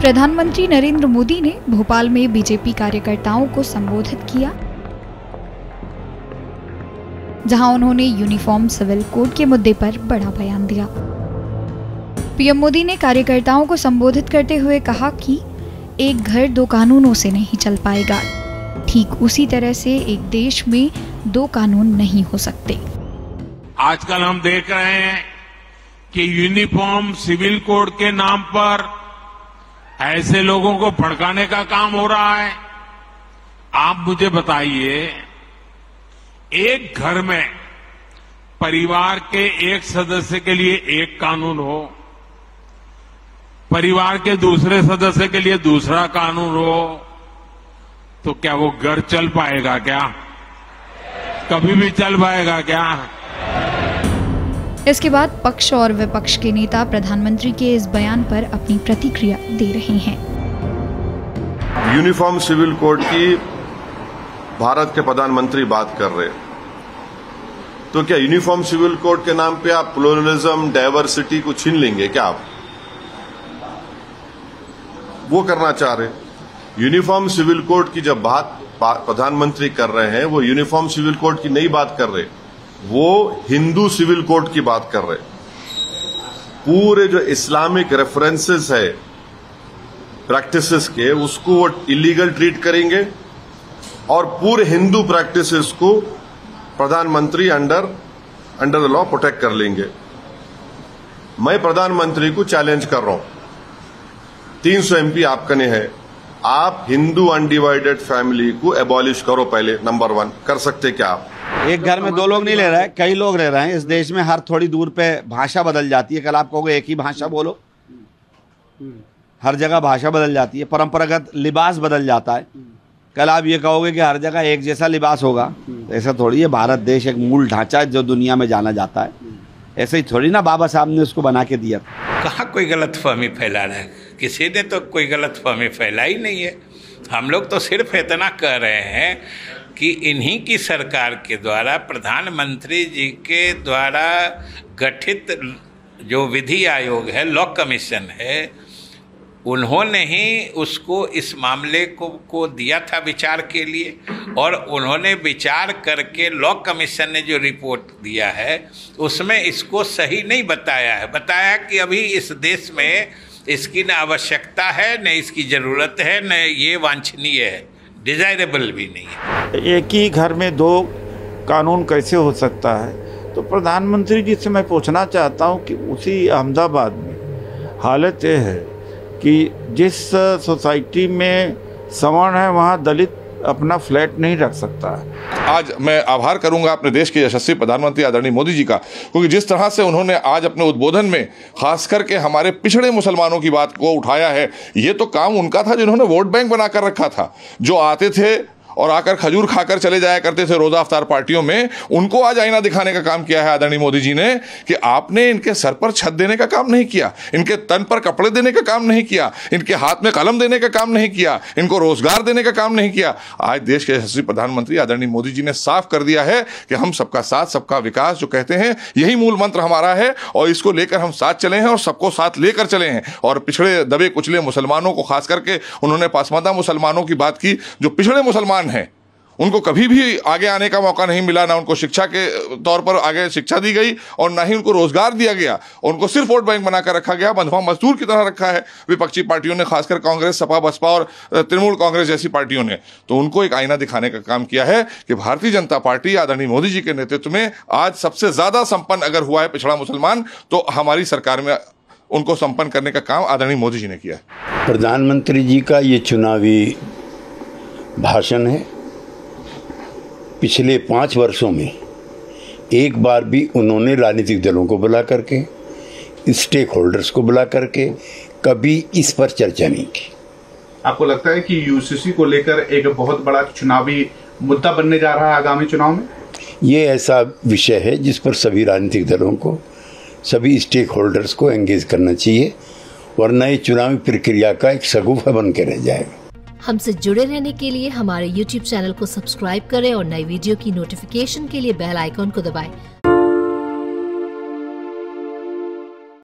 प्रधानमंत्री नरेंद्र मोदी ने भोपाल में बीजेपी कार्यकर्ताओं को संबोधित किया, जहां उन्होंने यूनिफॉर्म सिविल कोड के मुद्दे पर बड़ा बयान दिया। पीएम मोदी ने कार्यकर्ताओं को संबोधित करते हुए कहा कि एक घर दो कानूनों से नहीं चल पाएगा, ठीक उसी तरह से एक देश में दो कानून नहीं हो सकते। आजकल हम देख रहे हैं कि यूनिफॉर्म सिविल कोड के नाम पर ऐसे लोगों को भड़काने का काम हो रहा है। आप मुझे बताइए, एक घर में परिवार के एक सदस्य के लिए एक कानून हो, परिवार के दूसरे सदस्य के लिए दूसरा कानून हो, तो क्या वो घर चल पाएगा? क्या कभी भी चल पाएगा क्या? इसके बाद पक्ष और विपक्ष के नेता प्रधानमंत्री के इस बयान पर अपनी प्रतिक्रिया दे रहे हैं। यूनिफॉर्म सिविल कोड की भारत के प्रधानमंत्री बात कर रहे हैं, तो क्या यूनिफॉर्म सिविल कोड के नाम पे आप प्लुरलिज्म, डाइवर्सिटी को छीन लेंगे क्या? आप वो करना चाह रहे? यूनिफॉर्म सिविल कोड की जब बात प्रधानमंत्री कर रहे हैं, वो यूनिफॉर्म सिविल कोड की नहीं बात कर रहे, वो हिंदू सिविल कोड की बात कर रहे। पूरे जो इस्लामिक रेफरेंसेस है प्रैक्टिसेस के, उसको वो इलीगल ट्रीट करेंगे और पूरे हिंदू प्रैक्टिसेस को प्रधानमंत्री अंडर द लॉ प्रोटेक्ट कर लेंगे। मैं प्रधानमंत्री को चैलेंज कर रहा हूं, 300 एमपी आपका ने है, आप हिंदू अनडिवाइडेड फैमिली को एबॉलिश करो पहले, नंबर 1। कर सकते क्या आप? एक घर में दो लोग नहीं रह रहे हैं, कई लोग रह रहे हैं। इस देश में हर थोड़ी दूर पे भाषा बदल जाती है। कल आप कहोगे एक ही भाषा बोलो, हर जगह भाषा बदल जाती है। परंपरागत लिबास बदल जाता है। कल आप ये कहोगे कि हर जगह एक जैसा लिबास होगा, तो ऐसा थोड़ी है। भारत देश एक मूल ढांचा है जो दुनिया में जाना जाता है। ऐसे ही थोड़ी ना बाबा साहब ने उसको बना के दिया। कहाँ कोई गलतफहमी फैला रहा है? किसी ने तो कोई गलतफहमी फैला ही नहीं है। हम लोग तो सिर्फ इतना कह रहे हैं कि इन्हीं की सरकार के द्वारा, प्रधानमंत्री जी के द्वारा गठित जो विधि आयोग है, लॉ कमीशन है, उन्होंने ही उसको इस मामले को दिया था विचार के लिए, और उन्होंने विचार करके लॉ कमीशन ने जो रिपोर्ट दिया है उसमें इसको सही नहीं बताया है। बताया कि अभी इस देश में इसकी न आवश्यकता है, न इसकी ज़रूरत है, न ये वांछनीय है, डिज़ायरेबल भी नहीं है। एक ही घर में दो कानून कैसे हो सकता है? तो प्रधानमंत्री जी से मैं पूछना चाहता हूं कि उसी अहमदाबाद में हालत ये है कि जिस सोसाइटी में सवर्ण है वहाँ दलित अपना फ्लैट नहीं रख सकता है। आज मैं आभार करूंगा अपने देश के यशस्वी प्रधानमंत्री आदरणीय मोदी जी का, क्योंकि जिस तरह से उन्होंने आज अपने उद्बोधन में खास करके हमारे पिछड़े मुसलमानों की बात को उठाया है। ये तो काम उनका था जिन्होंने वोट बैंक बनाकर रखा था। जो आते थे और आकर खजूर खाकर चले जाया करते थे रोजा अफ्तार पार्टियों में, उनको आज आईना दिखाने का काम किया है आदरणीय मोदी जी ने कि आपने इनके सर पर छत देने का काम नहीं किया, इनके तन पर कपड़े देने का काम नहीं किया, इनके हाथ में कलम देने का काम नहीं किया, इनको रोजगार देने का काम नहीं किया। आज देश के यशस्वी प्रधानमंत्री आदरणीय मोदी जी ने साफ कर दिया है कि हम सबका साथ सबका विकास जो कहते हैं, यही मूल मंत्र हमारा है और इसको लेकर हम साथ चले हैं और सबको साथ लेकर चले हैं। और पिछड़े दबे कुचले मुसलमानों को, खास करके उन्होंने पासमानदा मुसलमानों की बात की, जो पिछड़े मुसलमान हैं उनको कभी भी आगे आने का मौका नहीं मिला, ना उनको शिक्षा के तौर पर आगे शिक्षा दी गई और ना ही उनको रोजगार दिया गया। उनको सिर्फ वोट बैंक बनाकर रखा गया, बंधुआ मजदूर की तरह रखा है विपक्षी पार्टियों ने, खासकर कांग्रेस, सपा, बसपा और तृणमूल कांग्रेस जैसी पार्टियों ने। तो उनको एक आईना दिखाने का काम किया है कि भारतीय जनता पार्टी आदरणीय मोदी जी के नेतृत्व में आज सबसे ज्यादा संपन्न अगर हुआ है पिछड़ा मुसलमान, तो हमारी सरकार में उनको संपन्न करने का काम आदरणीय मोदी जी ने किया है। प्रधानमंत्री जी का ये चुनावी भाषण है। पिछले 5 वर्षों में एक बार भी उन्होंने राजनीतिक दलों को बुला करके, स्टेक होल्डर्स को बुला करके कभी इस पर चर्चा नहीं की। आपको लगता है कि यूसीसी को लेकर एक बहुत बड़ा चुनावी मुद्दा बनने जा रहा है आगामी चुनाव में? ये ऐसा विषय है जिस पर सभी राजनीतिक दलों को, सभी स्टेक होल्डर्स को एंगेज करना चाहिए, वरना ये चुनावी प्रक्रिया का एक शगुफा बन के रह जाएगा। हमसे जुड़े रहने के लिए हमारे YouTube चैनल को सब्सक्राइब करें और नई वीडियो की नोटिफिकेशन के लिए बेल आइकॉन को दबाएं।